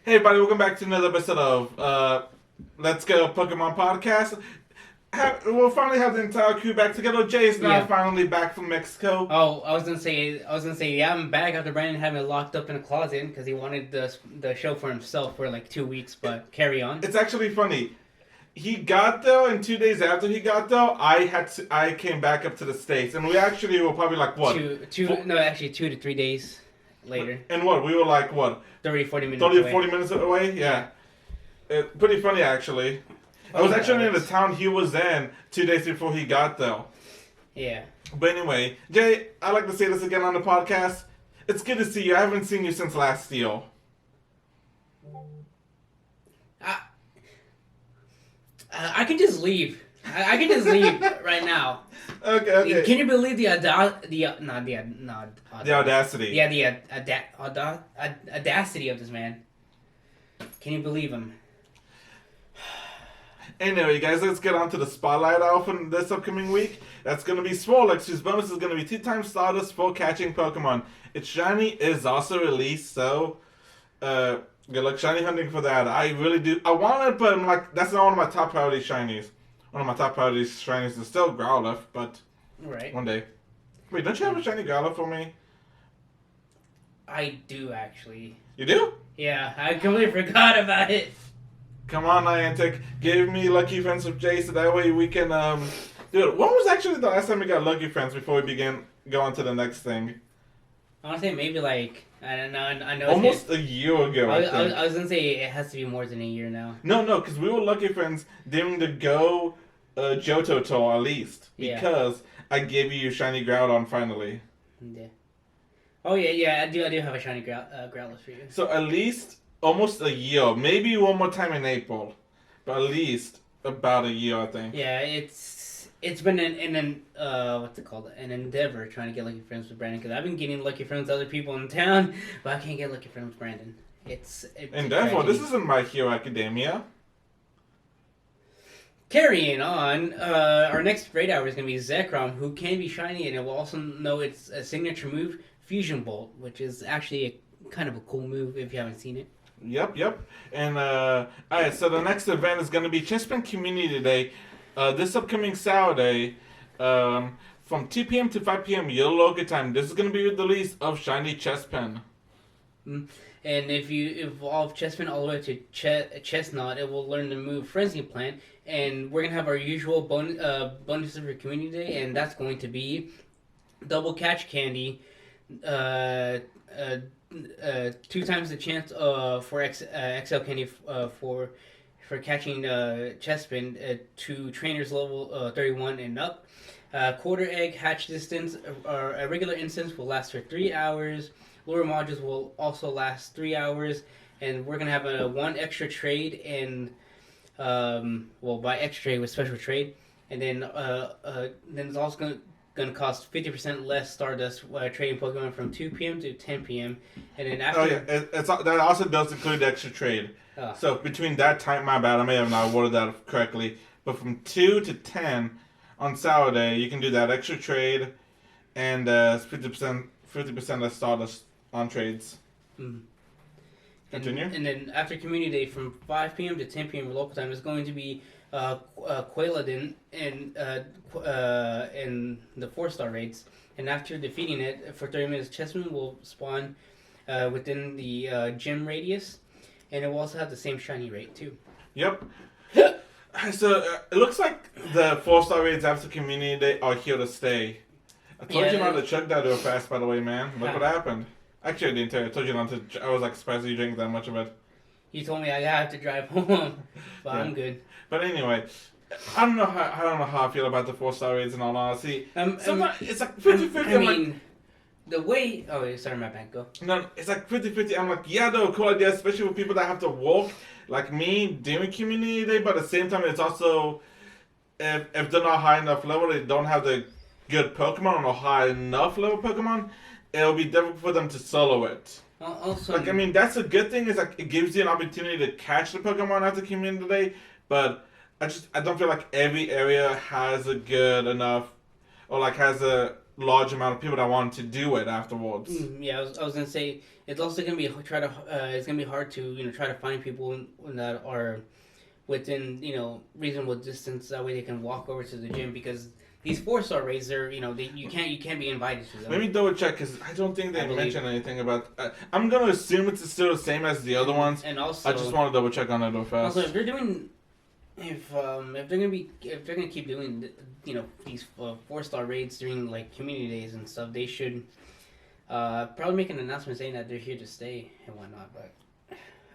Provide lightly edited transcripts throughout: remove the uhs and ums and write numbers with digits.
Hey everybody, welcome back to another episode of Let's Go Pokemon Podcast. We'll finally have the entire crew back together. Jay is now Yeah. finally back from Mexico. Oh, I was gonna say, yeah, I'm back after Brandon had me locked up in a closet because he wanted the show for himself for like 2 weeks. But carry on. It's actually funny. He got there, and 2 days after he got there, I came back up to the States, and we actually were probably like what? No, actually 2 to 3 days later. And what? We were like what? 30-40 minutes 30 or away. 40 minutes away? Yeah. Pretty funny actually. I was actually in the town he was in 2 days before he got there. Yeah. But anyway, Jay, I'd like to say this again on the podcast. It's good to see you. I haven't seen you since last year. I can just leave. I can just leave right now. Okay. Can you believe the audacity. Yeah, the audacity of this man. Can you believe him? Anyway, guys, let's get on to the spotlight hour for this upcoming week. That's going to be Swirlix, whose bonus is going to be 2 times Stardust for catching Pokemon. Its shiny is also released, so good luck shiny hunting for that. I really do. I want it, but I'm like, that's not one of my top priority shinies. One of my top priority shinies is still Growlithe, but Right. one day. Wait, don't you have a shiny Growlithe for me? I do actually. You do? Yeah, I completely forgot about it. Come on, Niantic, give me Lucky Friends with Jay so that way we can do it. When was actually the last time we got Lucky Friends before we began going to the next thing? I want to say maybe like I don't know. I know. Almost a year ago, I think. I was gonna say it has to be more than a year now. No, because we were Lucky Friends during the Go Johto tour at least. Yeah. Because I gave you Shiny Groudon finally. Yeah. Oh yeah. I do have a shiny Growlithe for you. So at least almost a year. Maybe one more time in April. But at least about a year, I think. Yeah, it's been an what's it called? An endeavor trying to get lucky friends with Brandon because I've been getting lucky friends with other people in town, but I can't get lucky friends with Brandon. It's And therefore, tragedy. this isn't My Hero Academia. Carrying on, our next raid hour is going to be Zekrom, who can be shiny, and it will also know its signature move, Fusion Bolt, which is actually a kind of a cool move if you haven't seen it. Yep. And, alright, so the next event is going to be Chespin Community Day. This upcoming Saturday, from 2 p.m. to 5 p.m. your local time. This is going to be the release of Shiny Chespin. And if you evolve Chespin all the way to Chestnut, it will learn the move Frenzy Plant. And we're going to have our usual bonuses for Community Day, and that's going to be Double Catch Candy, 2 times the chance for XL Candy for catching Chespin to trainers level 31 and up. Quarter egg hatch distance, a regular instance will last for 3 hours. Lure modules will also last 3 hours, and we're gonna have a 1 extra trade and by extra trade with special trade, and then it's also gonna cost 50% less Stardust trading Pokemon from 2 p.m. to 10 p.m. and then after. Oh yeah, that also does include the extra trade. So between that time, my bad, I may have not worded that correctly, but from 2 to 10 on Saturday, you can do that extra trade, and 50% less Stardust on trades. Continue. And then after Community Day, from 5 p.m. to 10 p.m. local time, is going to be Quailadin and the 4-star raids. And after defeating it for 30 minutes, Chespin will spawn within the gym radius, and it will also have the same shiny rate too. Yep. So it looks like the 4-star raids after Community Day are here to stay. I told you not to chug that real fast, by the way, man. Look what happened. Actually, I didn't tell you. I told you not to. I was like surprised you drank that much of it. You told me I have to drive home, but I'm good. But anyway, I don't know how I feel about the 4-star raids in all honesty. Sometimes it's like 50-50. I mean, the way. Oh, sorry, my bad. Go. No, it's like 50-50. I'm like, yeah, they're a cool idea, especially with people that have to walk, like me, during Community Day. But at the same time, it's also if they're not high enough level, they don't have the good Pokemon or high enough level Pokemon, it'll be difficult for them to solo it. Also, Like, I mean, that's a good thing, is like it gives you an opportunity to catch the Pokemon after Community Day, but I don't feel like every area has a good enough, or like has a large amount of people that want to do it afterwards. Yeah, I was gonna say it's also gonna be it's gonna be hard to try to find people that are within reasonable distance. That way they can walk over to the gym because these 4-star raids are you can't be invited to them. Let me double check because I don't think they mentioned anything about. I'm gonna assume it's still the same as the other ones. And also, I just want to double check on it real fast. Also, if they're doing, if they're gonna keep doing these 4-star raids during like community days and stuff, they should probably make an announcement saying that they're here to stay and whatnot. But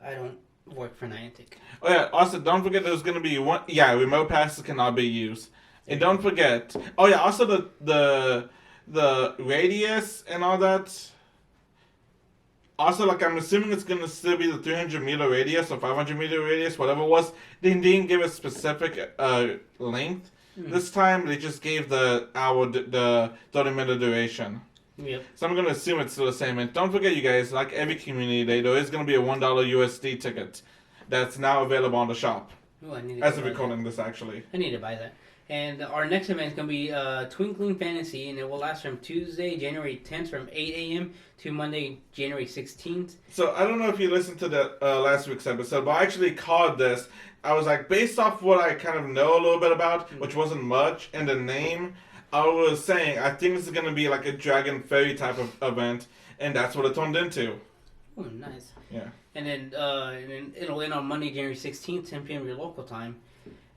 I don't work for Niantic. Oh yeah. Also, don't forget there's gonna be one. Yeah, remote passes cannot be used. And don't forget. Oh yeah. Also the radius and all that. Also, like, I'm assuming it's going to still be the 300-meter radius or 500-meter radius, whatever it was. They didn't give a specific length. This time, they just gave the 30-minute duration. Yep. So I'm going to assume it's still the same. And don't forget, you guys, like every community day, there is going to be a $1 USD ticket that's now available on the shop. Ooh, I need to As of recording this, actually. I need to buy that. And our next event is going to be Twinkling Fantasy, and it will last from Tuesday, January 10th from 8 a.m. to Monday, January 16th. So I don't know if you listened to the last week's episode, but I actually called this. I was like, based off what I kind of know a little bit about, which wasn't much, and the name, I was saying, I think this is going to be like a Dragon Fairy type of event, and that's what it turned into. Oh, nice. Yeah. And then it'll end on Monday, January 16th, 10 p.m. your local time.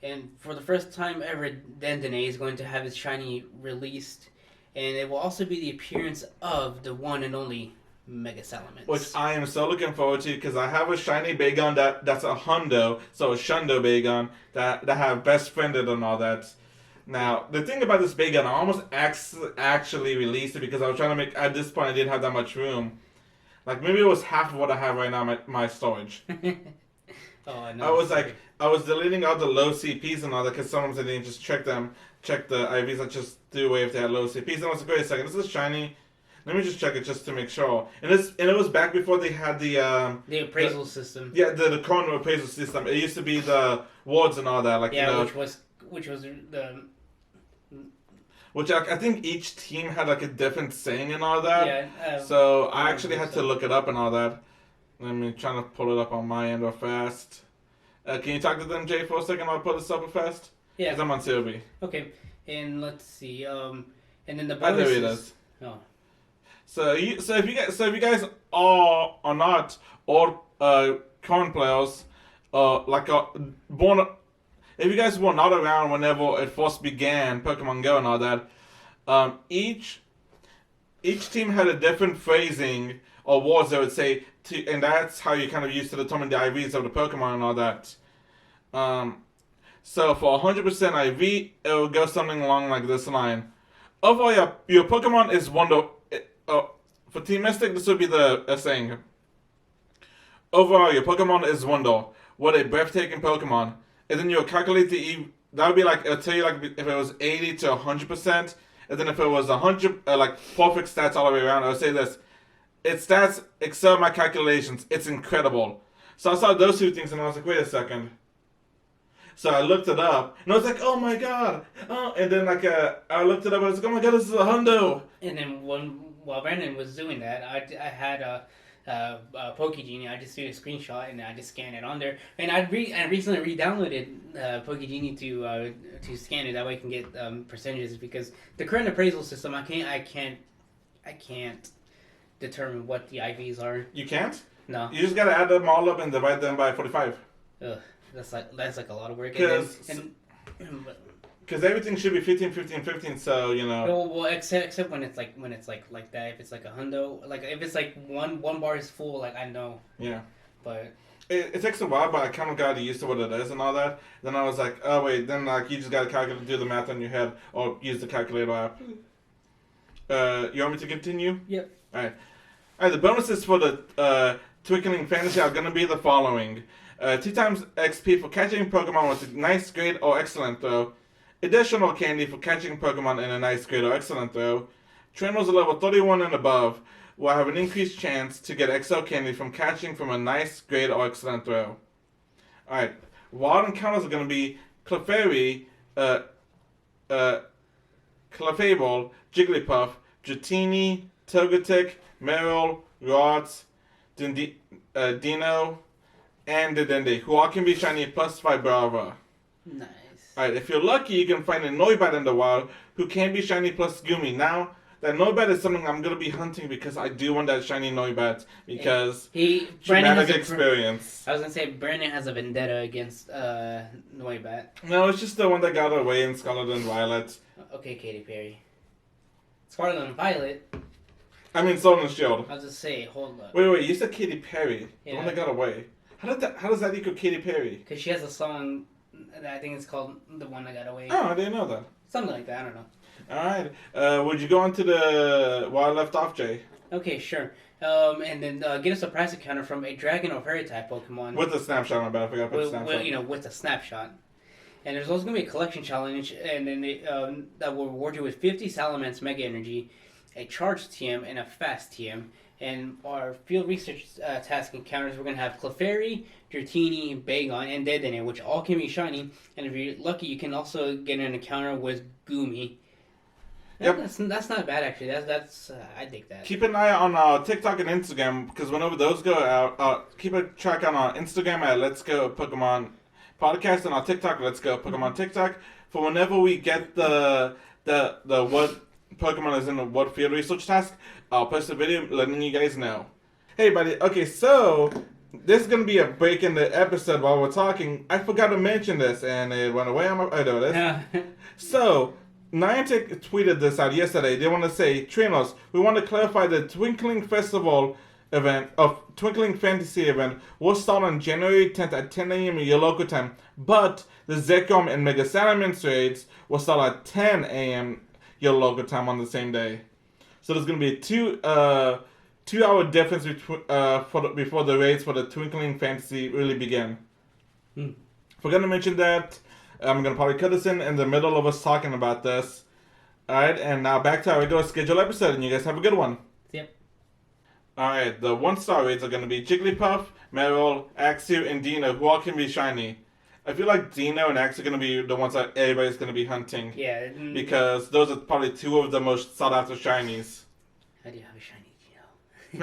And for the first time ever, Dendene is going to have its shiny released. And it will also be the appearance of the one and only Mega Salamence. Which I am so looking forward to because I have a shiny Bagon that's a Hundo, so a Shundo Bagon that have best friended and all that. Now, the thing about this Bagon, I almost actually released it because I was trying to make, at this point I didn't have that much room. Like maybe it was half of what I have right now in my storage. Oh, I know. I was deleting all the low CPs and all that because sometimes I didn't just check the IVs. I just threw away if they had low CPs. And I was like, wait a second, this is shiny. Let me just check it just to make sure. And it was back before they had the appraisal system. Yeah, the corner appraisal system. It used to be the wards and all that. Like yeah, which was the. Which I think each team had like a different saying and all that. Yeah. So I actually had to look it up and all that. Let me try to pull it up on my end real fast. Can you talk to them, Jay, for a second? I'll pull this up real fast. Yeah. Because I'm on Sylvie. Okay, and let's see. And then the There bonuses. it is. Oh. So if you guys are not all current players, born. If you guys were not around whenever it first began, Pokemon Go and all that, each team had a different phrasing or words they would say, and that's how you kind of used to determine the IVs of the Pokemon and all that. So for 100% IV, it will go something along like this line. Overall, your Pokemon is wonder. For Team Mystic, this would be the saying. Overall, your Pokemon is wonder. What a breathtaking Pokemon. And then you'll calculate the that would be like, it'll tell you like if it was 80 to 100%, and then if it was 100, like perfect stats all the way around, I would say this. Its stats excel my calculations. It's incredible. So I saw those two things and I was like, wait a second. So I looked it up and I was like, oh my god. Oh, and then like I looked it up and I was like, oh my god, this is a hundo. And then while Brandon was doing that, I had a Pokegenie. I just did a screenshot and I just scanned it on there. And I recently re-downloaded Pokegenie to scan it. That way I can get percentages because the current appraisal system, I can't determine what the IVs are. You can't? No. You just gotta add them all up and divide them by 45. Ugh, that's like a lot of work. Because everything should be 15, 15, 15. So you know. Well, except when it's like that. If it's like a hundo, like if it's like one bar is full, like I know. Yeah. But. It takes a while, but I kind of got used to what it is and all that. Then I was like, oh wait, then like you just gotta calculate, do the math in your head, or use the calculator app. You want me to continue? Yep. All right. The bonuses for the Twinkling Fantasy are going to be the following. 2 times XP for catching Pokemon with a nice, great, or excellent throw. Additional candy for catching Pokemon in a nice, great, or excellent throw. Trainers at level 31 and above will have an increased chance to get XL candy from catching from a nice, great, or excellent throw. Alright. Wild encounters are going to be Clefairy, Clefable, Jigglypuff, Dratini, Togetic, Meryl, Rotz, Dino, and Dedenne, who all can be shiny plus Vibrava. Nice. Alright, if you're lucky, you can find a Noibat in the wild who can be shiny plus Goomy. Now, that Noibat is something I'm going to be hunting because I do want that shiny Noibat because traumatic experience. I was going to say, Brandon has a vendetta against Noibat. No, it's just the one that got away in Scarlet and Violet. Okay, Katy Perry. Scarlet and Violet? I mean, Sword and Shield. I was just say, hold up. Wait, you said Katy Perry. Yeah. The one that got away. How does that equal Katy Perry? Because she has a song that I think it's called The One That Got Away. Oh, I didn't know that. Something like that, I don't know. Alright. Would you go on to the where I left off, Jay? Okay, sure. And then get us a price encounter from a Dragon or Fairy type Pokemon. With the snapshot, my bad. I forgot to put the snapshot. With a snapshot. And there's also going to be a collection challenge, and then that will reward you with 50 Salamence Mega Energy, a Charged TM, and a Fast TM. And our field research task encounters, we're going to have Clefairy, Dratini, Bagon, and Dedenne, which all can be shiny. And if you're lucky, you can also get an encounter with Goomy. Yep. That's not bad, actually. That's I dig that. Keep an eye on TikTok and Instagram, because whenever those go out, keep a track on our Instagram at Let's Go Pokemon Podcast, and our TikTok, Let's Go Pokemon TikTok, for whenever we get the what Pokemon is in the what field research task, I'll post a video letting you guys know. Hey, buddy. Okay, so this is going to be a break in the episode while we're talking. I forgot to mention this, and it went away on my... I know this. So, Niantic tweeted this out yesterday. They want to say, Trainers, we want to clarify the Twinkling Festival event, Twinkling Fantasy event, will start on January 10th at 10 a.m. your local time, but the Zekrom and Mega Salamence raids will start at 10 a.m. your local time on the same day. So there's going to be a 2-hour difference before the raids for the Twinkling Fantasy really begin. Forgot to mention that. I'm going to probably cut this in the middle of us talking about this. Alright, and now back to our regular scheduled episode, and you guys have a good one. Yep. Alright, the 1-star raids are going to be Jigglypuff, Meryl, Axew, and Dino, who all can be shiny. I feel like Dino and Axew are going to be the ones that everybody's going to be hunting. Yeah. Because those are probably two of the most sought after shinies. I do have a shiny Dino.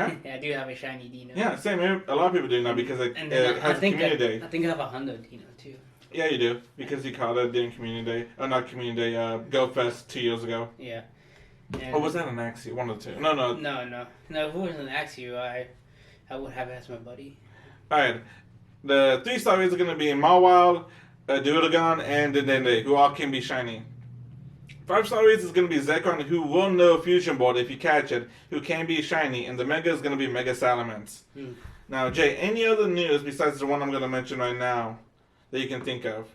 Huh? Yeah, I do have a shiny Dino. Yeah, same. A lot of people do now because it has Community Day. I think I have a Hundo Dino too. Yeah, you do. Because you caught it during Community Day. Oh, not Community Day, Go Fest 2 years ago. Yeah. And or was that an Axew? One of the two. No. No, if it wasn't an Axew, I would have it as my buddy. Alright. The 3-star raids are going to be Mawile, Duragon, and Dedenne, who all can be shiny. 5-star raids is going to be Zekrom, who will know Fusion Board if you catch it, who can be shiny, and the Mega is going to be Mega Salamence. Now, Jay, any other news besides the one I'm going to mention right now that you can think of?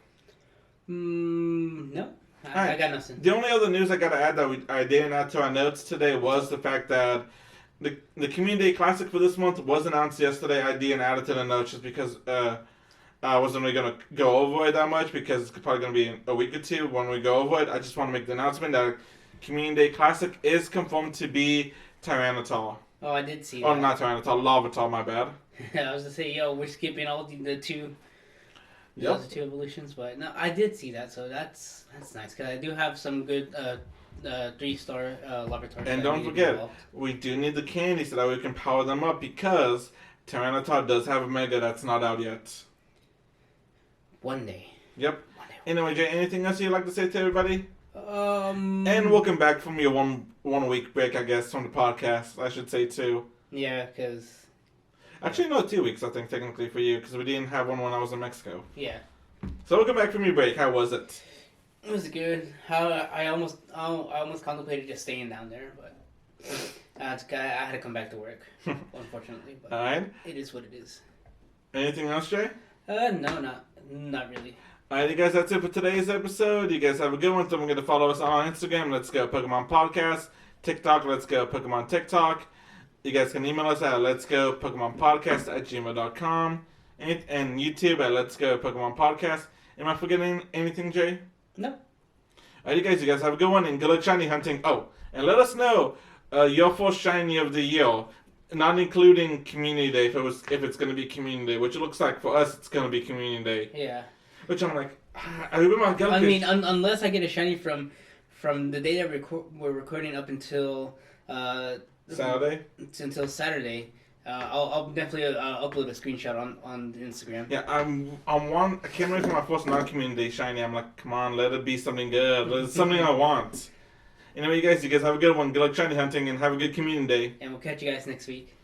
No. I got nothing. The only other news I got to add that I didn't add to our notes today was the fact that the Community Day Classic for this month was announced yesterday. I didn't add it to the notes just because I wasn't really going to go over it that much because it's probably going to be in a week or two when we go over it. I just want to make the announcement that Community Day Classic is confirmed to be Tyranitar. Oh, I did see that. Oh, that. not Tyranitar, Larvitar, my bad. I was going to say, we're skipping all the two. Yep. Those are 2 evolutions, but no, I did see that, so that's nice because I do have some good 3-star Larvitar. And don't forget, we do need the candy so that we can power them up because Tyranitar does have a Mega that's not out yet. One day. Yep. One day. Anyway, Jay, anything else you'd like to say to everybody? And welcome back from your one week break, I guess, from the podcast. I should say too. Yeah, because. Actually, no, 2 weeks, I think, technically, for you, because we didn't have one when I was in Mexico. Yeah. So, welcome back from your break. How was it? It was good. I almost contemplated just staying down there, but I had to come back to work, unfortunately. But Alright. It is what it is. Anything else, Jay? No, not really. Alright, you guys, that's it for today's episode. You guys have a good one. Don't forget to follow us on Instagram, Let's Go Pokemon Podcast, TikTok, Let's Go Pokemon TikTok. You guys can email us at letsgopokemon.podcast@gmail.com and YouTube at Let's Go Pokemon Podcast. Am I forgetting anything, Jay? No. Alright, you guys have a good one and good luck shiny hunting. Oh, and let us know your first shiny of the year, not including Community Day if it's going to be Community Day, which it looks like for us it's going to be Community Day. Yeah. Which I'm like, I remember I got. I mean, unless I get a shiny from from the day that we're recording up until Saturday. until Saturday. I'll definitely upload a screenshot on Instagram. Yeah, I can't wait for my first non-community shiny. I'm like, come on, let it be something good. Let it something I want. Anyway, you guys have a good one. Good luck shiny hunting and have a good community day. And we'll catch you guys next week.